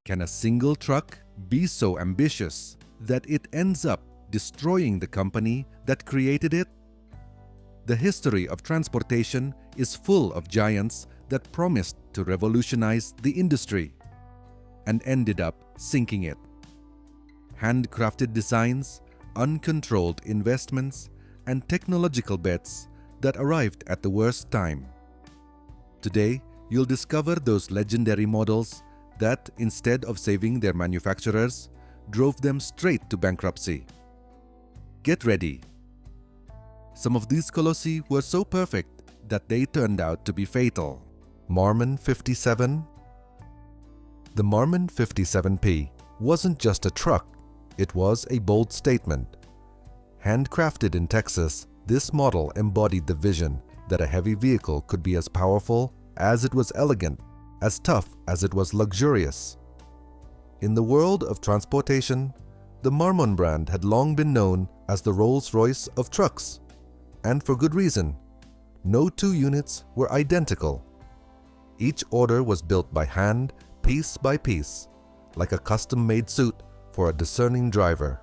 Can a single truck be so ambitious that it ends up destroying the company that created it? The history of transportation is full of giants that promised to revolutionize the industry and ended up sinking it. Handcrafted designs, uncontrolled investments, and technological bets that arrived at the worst time. Today, you'll discover those legendary models that, instead of saving their manufacturers, drove them straight to bankruptcy. Get ready. Some of these colossi were so perfect that they turned out to be fatal. Marmon 57. The Marmon 57P wasn't just a truck, it was a bold statement. Handcrafted in Texas, this model embodied the vision that a heavy vehicle could be as powerful as it was elegant, as tough as it was luxurious. In the world of transportation, the Marmon brand had long been known as the Rolls-Royce of trucks, and for good reason. No two units were identical. Each order was built by hand, piece by piece, like a custom-made suit for a discerning driver.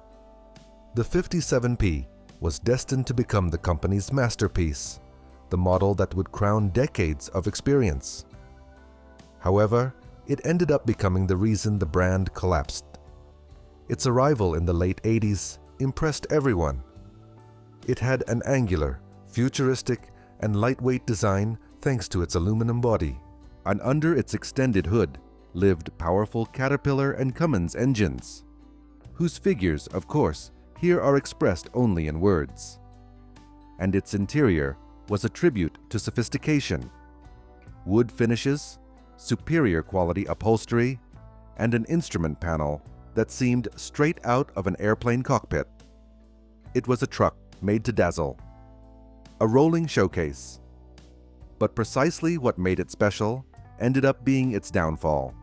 The 57P was destined to become the company's masterpiece, the model that would crown decades of experience. However, it ended up becoming the reason the brand collapsed. Its arrival in the late 80s impressed everyone. It had an angular, futuristic, and lightweight design thanks to its aluminum body. And under its extended hood lived powerful Caterpillar and Cummins engines, whose figures, of course, here are expressed only in words. And its interior was a tribute to sophistication. Wood finishes, superior quality upholstery, and an instrument panel that seemed straight out of an airplane cockpit. It was a truck made to dazzle, a rolling showcase. But precisely what made it special ended up being its downfall.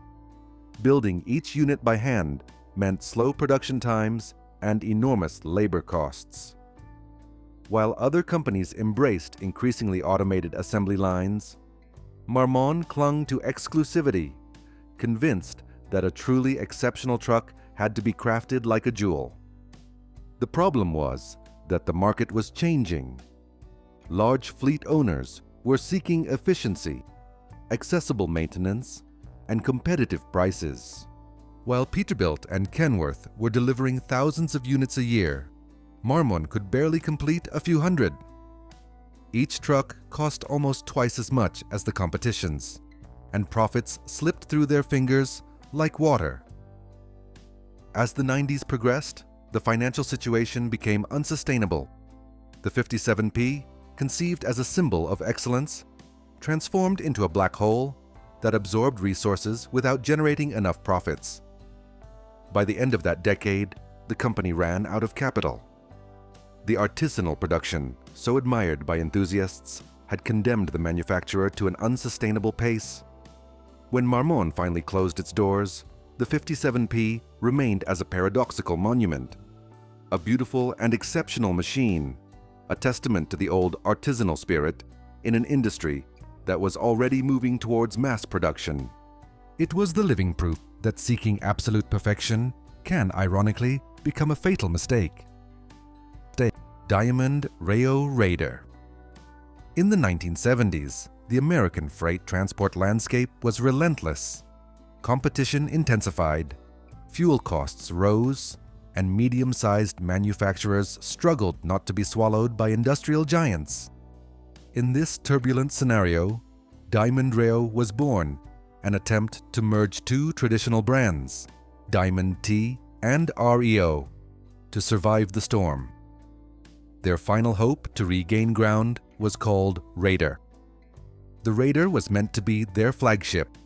Building each unit by hand meant slow production times and enormous labor costs. While other companies embraced increasingly automated assembly lines, Marmon clung to exclusivity, convinced that a truly exceptional truck had to be crafted like a jewel. The problem was that the market was changing. Large fleet owners were seeking efficiency, accessible maintenance, and competitive prices. While Peterbilt and Kenworth were delivering thousands of units a year, Marmon could barely complete a few hundred. Each truck cost almost twice as much as the competition's, and profits slipped through their fingers like water. As the 90s progressed, the financial situation became unsustainable. The 57P, conceived as a symbol of excellence, transformed into a black hole that absorbed resources without generating enough profits. By the end of that decade, the company ran out of capital. The artisanal production, so admired by enthusiasts, had condemned the manufacturer to an unsustainable pace. When Marmon finally closed its doors, the 57P remained as a paradoxical monument, a beautiful and exceptional machine, a testament to the old artisanal spirit in an industry that was already moving towards mass production. It was the living proof that seeking absolute perfection can, ironically, become a fatal mistake. Diamond Rayo Raider. In the 1970s, the American freight transport landscape was relentless. Competition intensified, fuel costs rose, and medium-sized manufacturers struggled not to be swallowed by industrial giants. In this turbulent scenario, Diamond Rayo was born, an attempt to merge two traditional brands, Diamond T and REO, to survive the storm. Their final hope to regain ground was called Raider. The Raider was meant to be their flagship,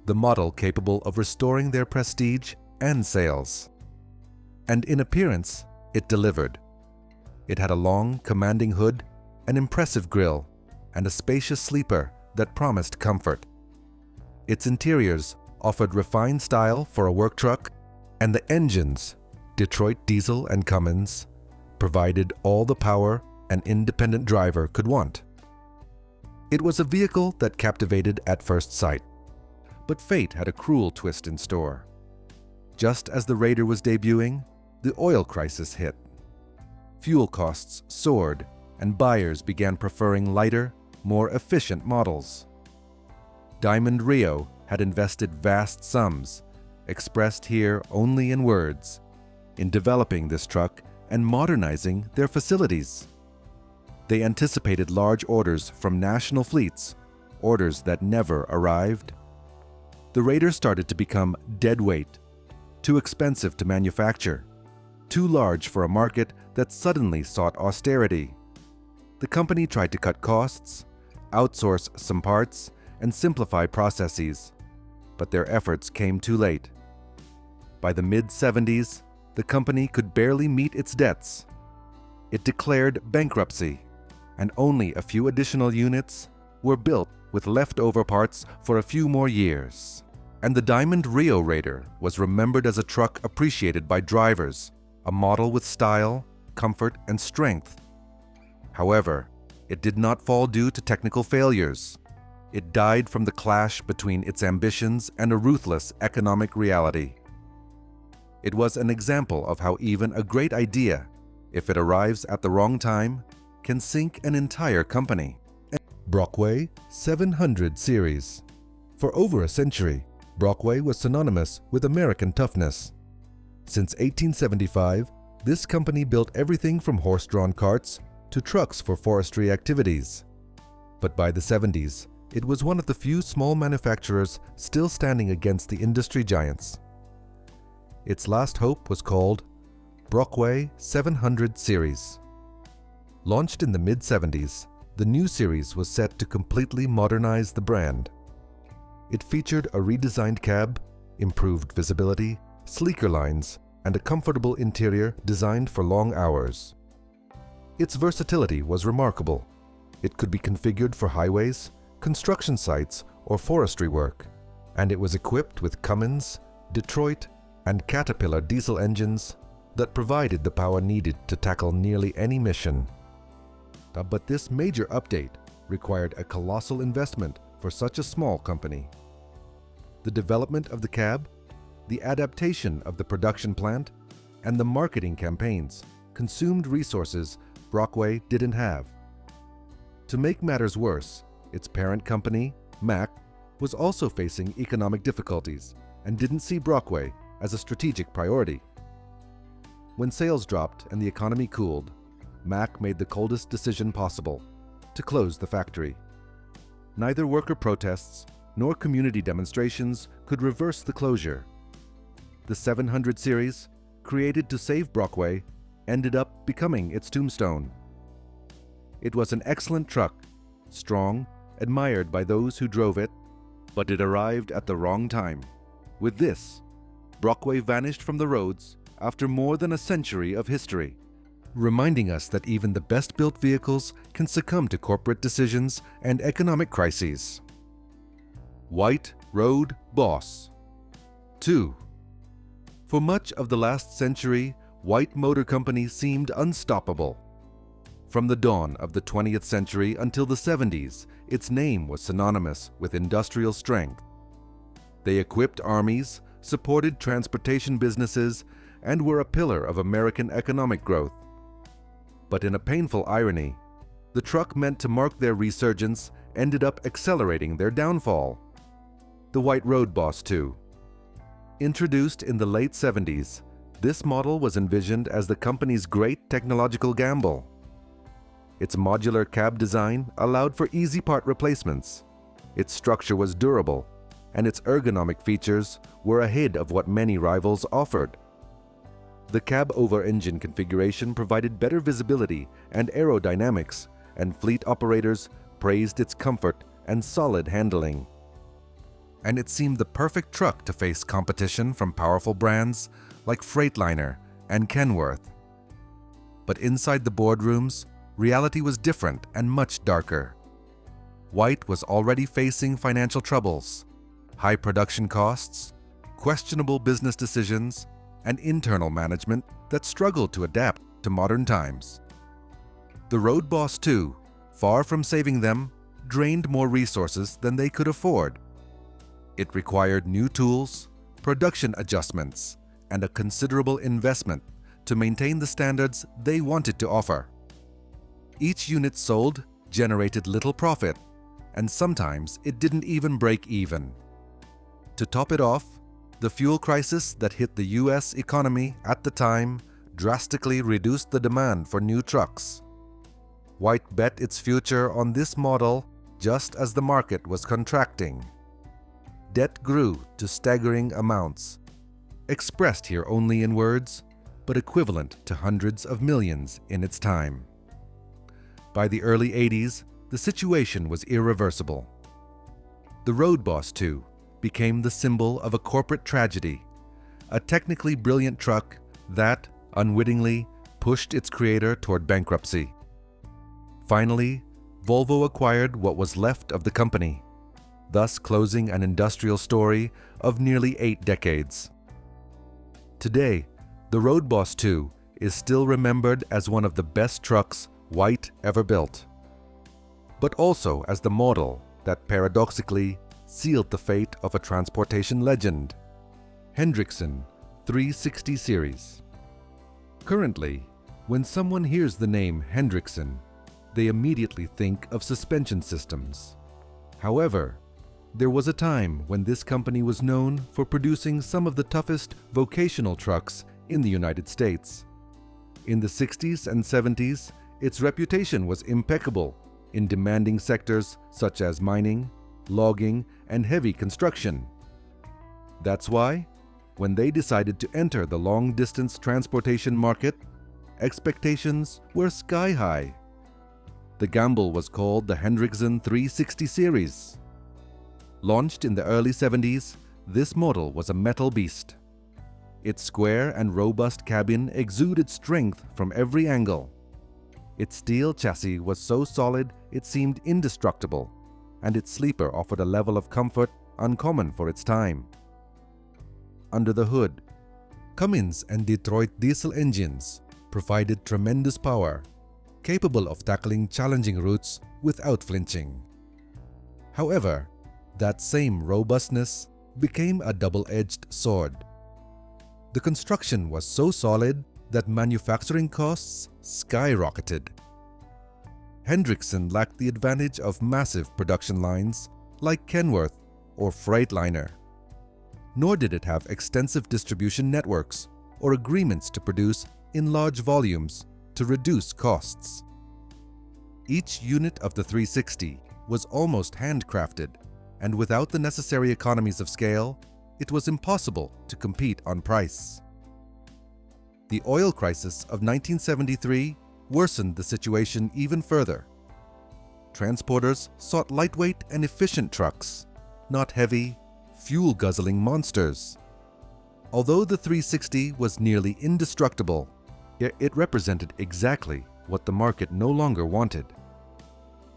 the model capable of restoring their prestige and sales. And in appearance, it delivered. It had a long, commanding hood, an impressive grille, and a spacious sleeper that promised comfort. Its interiors offered refined style for a work truck, and the engines, Detroit Diesel and Cummins, provided all the power an independent driver could want. It was a vehicle that captivated at first sight. But fate had a cruel twist in store. Just as the Raider was debuting, the oil crisis hit. Fuel costs soared, and buyers began preferring lighter, more efficient models. Diamond Rio had invested vast sums, expressed here only in words, in developing this truck and modernizing their facilities. They anticipated large orders from national fleets, orders that never arrived. The Raider started to become dead weight, too expensive to manufacture, too large for a market that suddenly sought austerity. The company tried to cut costs, outsource some parts, and simplify processes, but their efforts came too late. By the mid-70s, the company could barely meet its debts. It declared bankruptcy, and only a few additional units were built with leftover parts for a few more years. And the Diamond Rio Raider was remembered as a truck appreciated by drivers, a model with style, comfort, and strength. However, it did not fall due to technical failures. It died from the clash between its ambitions and a ruthless economic reality. It was an example of how even a great idea, if it arrives at the wrong time, can sink an entire company. Brockway 700 series. For over a century, Brockway was synonymous with American toughness. Since 1875, this company built everything from horse-drawn carts to trucks for forestry activities. But by the 70s, it was one of the few small manufacturers still standing against the industry giants. Its last hope was called Brockway 700 series. Launched in the mid-70s, the new series was set to completely modernize the brand. It featured a redesigned cab, improved visibility, sleeker lines, and a comfortable interior designed for long hours. Its versatility was remarkable. It could be configured for highways, construction sites, or forestry work, and it was equipped with Cummins, Detroit, and Caterpillar diesel engines that provided the power needed to tackle nearly any mission. But this major update required a colossal investment for such a small company. The development of the cab, the adaptation of the production plant, and the marketing campaigns consumed resources Brockway didn't have. To make matters worse, its parent company, Mack, was also facing economic difficulties and didn't see Brockway as a strategic priority. When sales dropped and the economy cooled, Mack made the coldest decision possible: to close the factory. Neither worker protests nor community demonstrations could reverse the closure. The 700 series, created to save Brockway, ended up becoming its tombstone. It was an excellent truck, strong, admired by those who drove it, but it arrived at the wrong time. With this, Brockway vanished from the roads after more than a century of history, reminding us that even the best-built vehicles can succumb to corporate decisions and economic crises. White Road Boss 2. For much of the last century, White Motor Company seemed unstoppable. From the dawn of the 20th century until the 70s, its name was synonymous with industrial strength. They equipped armies, supported transportation businesses, and were a pillar of American economic growth. But in a painful irony, the truck meant to mark their resurgence ended up accelerating their downfall. The White Road Boss 2. Introduced in the late 70s, this model was envisioned as the company's great technological gamble. Its modular cab design allowed for easy part replacements. Its structure was durable, and its ergonomic features were ahead of what many rivals offered. The cab-over-engine configuration provided better visibility and aerodynamics, and fleet operators praised its comfort and solid handling. And it seemed the perfect truck to face competition from powerful brands like Freightliner and Kenworth. But inside the boardrooms, reality was different and much darker. White was already facing financial troubles, high production costs, questionable business decisions, and internal management that struggled to adapt to modern times. The Road Boss 2, far from saving them, drained more resources than they could afford. It required new tools, production adjustments, and a considerable investment to maintain the standards they wanted to offer. Each unit sold generated little profit, and sometimes it didn't even break even. To top it off, the fuel crisis that hit the US economy at the time drastically reduced the demand for new trucks. White bet its future on this model just as the market was contracting. Debt grew to staggering amounts, expressed here only in words, but equivalent to hundreds of millions in its time. By the early 80s, the situation was irreversible. The Road Boss 2 became the symbol of a corporate tragedy, a technically brilliant truck that, unwittingly, pushed its creator toward bankruptcy. Finally, Volvo acquired what was left of the company, thus closing an industrial story of nearly 8 decades. Today, the Road Boss 2 is still remembered as one of the best trucks White ever built, but also as the model that paradoxically sealed the fate of a transportation legend, Hendrickson 360 series. Currently, when someone hears the name Hendrickson, they immediately think of suspension systems. However, there was a time when this company was known for producing some of the toughest vocational trucks in the United States. In the 60s and 70s, its reputation was impeccable in demanding sectors such as mining, logging, and heavy construction. That's why, when they decided to enter the long-distance transportation market, expectations were sky high. The gamble was called the Hendrickson 360 series. Launched in the early 70s, this model was a metal beast. Its square and robust cabin exuded strength from every angle. Its steel chassis was so solid it seemed indestructible, and its sleeper offered a level of comfort uncommon for its time. Under the hood, Cummins and Detroit diesel engines provided tremendous power, capable of tackling challenging routes without flinching. However, that same robustness became a double-edged sword. The construction was so solid that manufacturing costs skyrocketed. Hendrickson lacked the advantage of massive production lines like Kenworth or Freightliner, nor did it have extensive distribution networks or agreements to produce in large volumes to reduce costs. Each unit of the 360 was almost handcrafted, and without the necessary economies of scale, it was impossible to compete on price. The oil crisis of 1973 worsened the situation even further. Transporters sought lightweight and efficient trucks, not heavy, fuel-guzzling monsters. Although the 360 was nearly indestructible, it represented exactly what the market no longer wanted.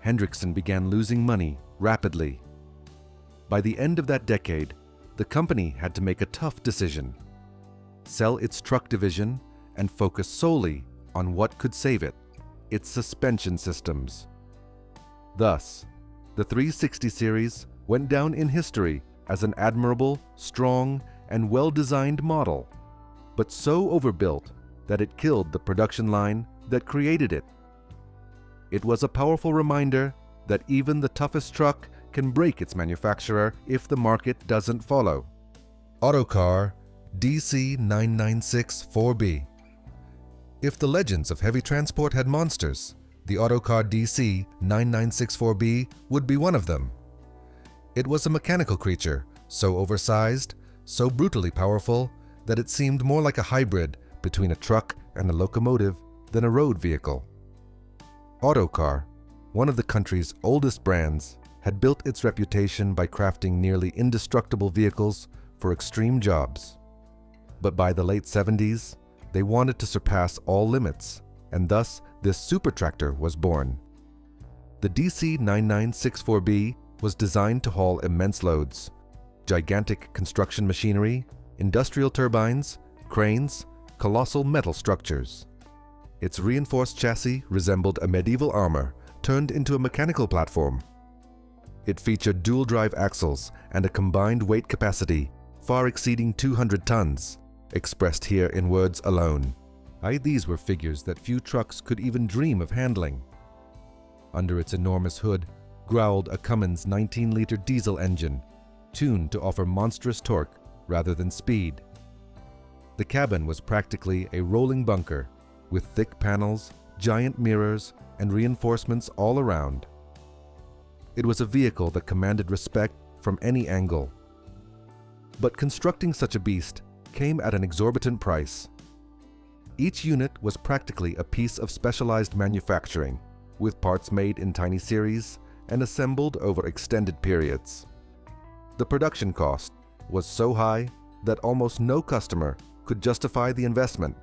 Hendrickson began losing money rapidly. By the end of that decade, the company had to make a tough decision: sell its truck division and focus solely on what could save it, its suspension systems. Thus, the 360 series went down in history as an admirable, strong, and well-designed model, but so overbuilt that it killed the production line that created it. It was a powerful reminder that even the toughest truck can break its manufacturer if the market doesn't follow. Autocar DC-996-4B. If the legends of heavy transport had monsters, the Autocar DC-996-4B would be one of them. It was a mechanical creature, so oversized, so brutally powerful, that it seemed more like a hybrid between a truck and a locomotive than a road vehicle. Autocar, one of the country's oldest brands, had built its reputation by crafting nearly indestructible vehicles for extreme jobs. But by the late 70s, they wanted to surpass all limits, and thus this super tractor was born. The DC-9964B was designed to haul immense loads: gigantic construction machinery, industrial turbines, cranes, colossal metal structures. Its reinforced chassis resembled a medieval armor turned into a mechanical platform. It featured dual-drive axles and a combined weight capacity far exceeding 200 tons, expressed here in words alone. These were figures that few trucks could even dream of handling. Under its enormous hood growled a Cummins 19-liter diesel engine, tuned to offer monstrous torque rather than speed. The cabin was practically a rolling bunker, with thick panels, giant mirrors, and reinforcements all around. It was a vehicle that commanded respect from any angle. But constructing such a beast came at an exorbitant price. Each unit was practically a piece of specialized manufacturing, with parts made in tiny series and assembled over extended periods. The production cost was so high that almost no customer could justify the investment,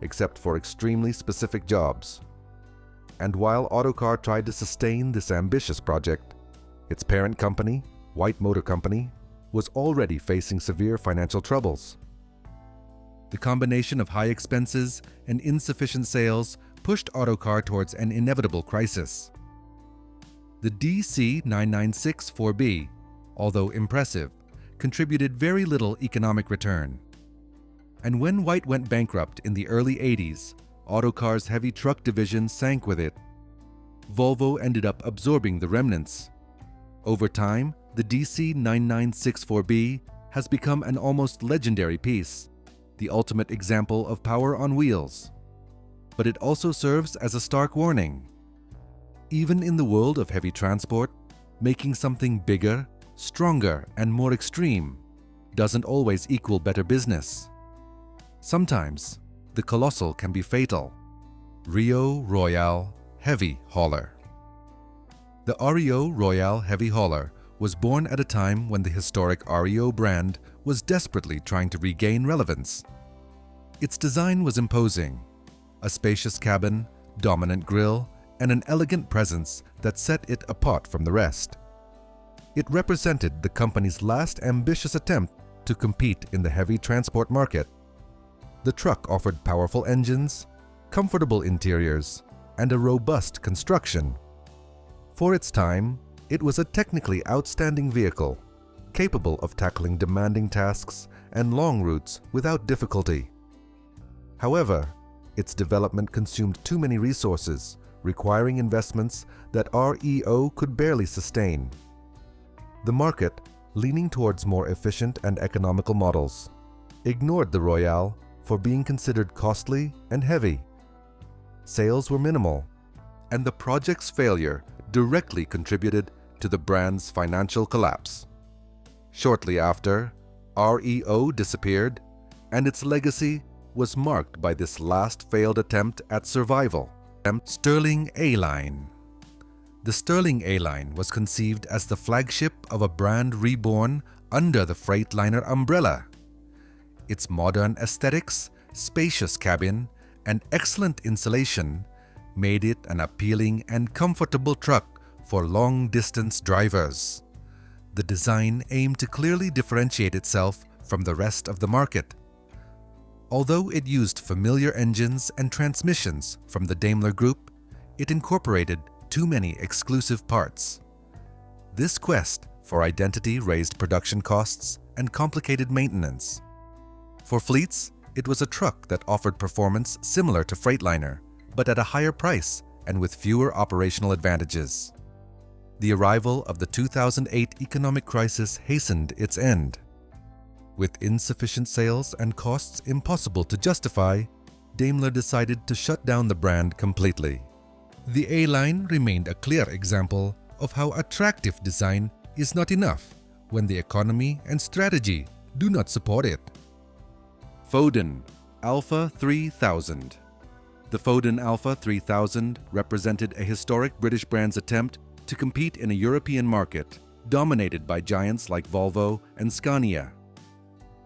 except for extremely specific jobs. And while Autocar tried to sustain this ambitious project, its parent company, White Motor Company, was already facing severe financial troubles. The combination of high expenses and insufficient sales pushed Autocar towards an inevitable crisis. The DC-996-4B, although impressive, contributed very little economic return. And when White went bankrupt in the early 80s, Autocar's heavy truck division sank with it. Volvo ended up absorbing the remnants. Over time, the DC-996-4B has become an almost legendary piece, the ultimate example of power on wheels. But it also serves as a stark warning. Even in the world of heavy transport, making something bigger, stronger, and more extreme doesn't always equal better business. Sometimes, the colossal can be fatal. Rio Royale Heavy Hauler. The REO Royale Heavy Hauler was born at a time when the historic REO brand was desperately trying to regain relevance. Its design was imposing, a spacious cabin, dominant grille, and an elegant presence that set it apart from the rest. It represented the company's last ambitious attempt to compete in the heavy transport market. The truck offered powerful engines, comfortable interiors, and a robust construction. For its time, it was a technically outstanding vehicle, capable of tackling demanding tasks and long routes without difficulty. However, its development consumed too many resources, requiring investments that REO could barely sustain. The market, leaning towards more efficient and economical models, ignored the Royale for being considered costly and heavy. Sales were minimal, and the project's failure directly contributed to the brand's financial collapse. Shortly after, REO disappeared, and its legacy was marked by this last failed attempt at survival. Sterling A-Line. The Sterling A-Line was conceived as the flagship of a brand reborn under the Freightliner umbrella. Its modern aesthetics, spacious cabin, and excellent insulation made it an appealing and comfortable truck for long-distance drivers. The design aimed to clearly differentiate itself from the rest of the market. Although it used familiar engines and transmissions from the Daimler Group, it incorporated too many exclusive parts. This quest for identity raised production costs and complicated maintenance. For fleets, it was a truck that offered performance similar to Freightliner, but at a higher price and with fewer operational advantages. The arrival of the 2008 economic crisis hastened its end. With insufficient sales and costs impossible to justify, Daimler decided to shut down the brand completely. The A-Line remained a clear example of how attractive design is not enough when the economy and strategy do not support it. Foden Alpha 3000. The Foden Alpha 3000 represented a historic British brand's attempt to compete in a European market dominated by giants like Volvo and Scania.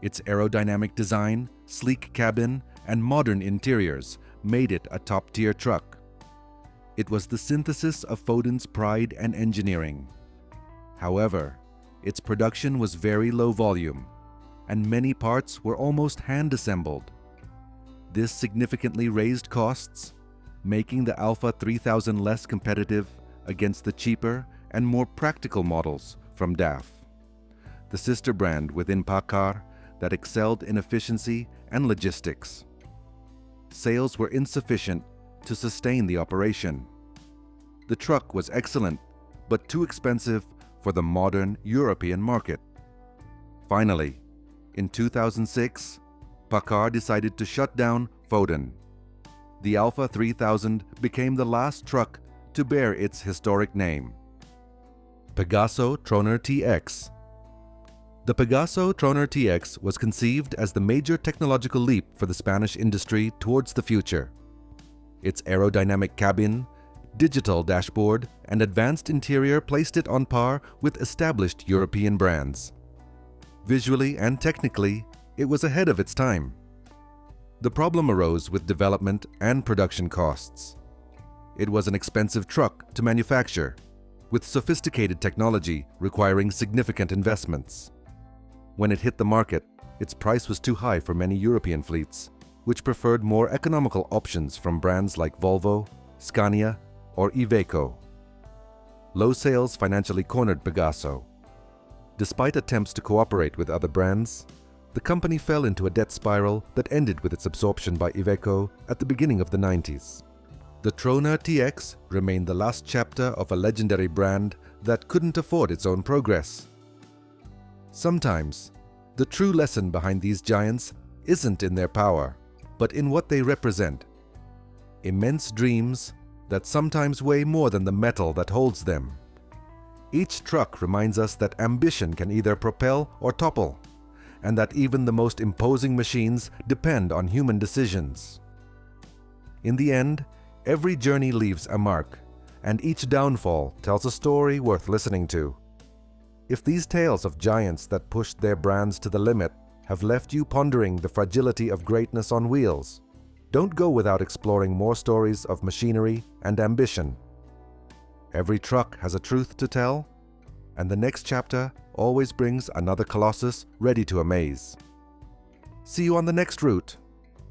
Its aerodynamic design, sleek cabin, and modern interiors made it a top-tier truck. It was the synthesis of Foden's pride and engineering. However, its production was very low volume, and many parts were almost hand-assembled. This significantly raised costs, making the Alpha 3000 less competitive against the cheaper and more practical models from DAF. The sister brand within PACCAR that excelled in efficiency and logistics. Sales were insufficient to sustain the operation. The truck was excellent, but too expensive for the modern European market. Finally, in 2006, Packard decided to shut down Foden. The Alpha 3000 became the last truck to bear its historic name. Pegaso Troner TX. The Pegaso Troner TX was conceived as the major technological leap for the Spanish industry towards the future. Its aerodynamic cabin, digital dashboard, and advanced interior placed it on par with established European brands. Visually and technically, it was ahead of its time. The problem arose with development and production costs. It was an expensive truck to manufacture, with sophisticated technology requiring significant investments. When it hit the market, its price was too high for many European fleets, which preferred more economical options from brands like Volvo, Scania, or Iveco. Low sales financially cornered Pegaso. Despite attempts to cooperate with other brands, the company fell into a debt spiral that ended with its absorption by Iveco at the beginning of the 90s. The Troner TX remained the last chapter of a legendary brand that couldn't afford its own progress. Sometimes, the true lesson behind these giants isn't in their power, but in what they represent. Immense dreams that sometimes weigh more than the metal that holds them. Each truck reminds us that ambition can either propel or topple, and that even the most imposing machines depend on human decisions. In the end, every journey leaves a mark, and each downfall tells a story worth listening to. If these tales of giants that pushed their brands to the limit have left you pondering the fragility of greatness on wheels, don't go without exploring more stories of machinery and ambition. Every truck has a truth to tell, and the next chapter always brings another colossus ready to amaze. See you on the next route.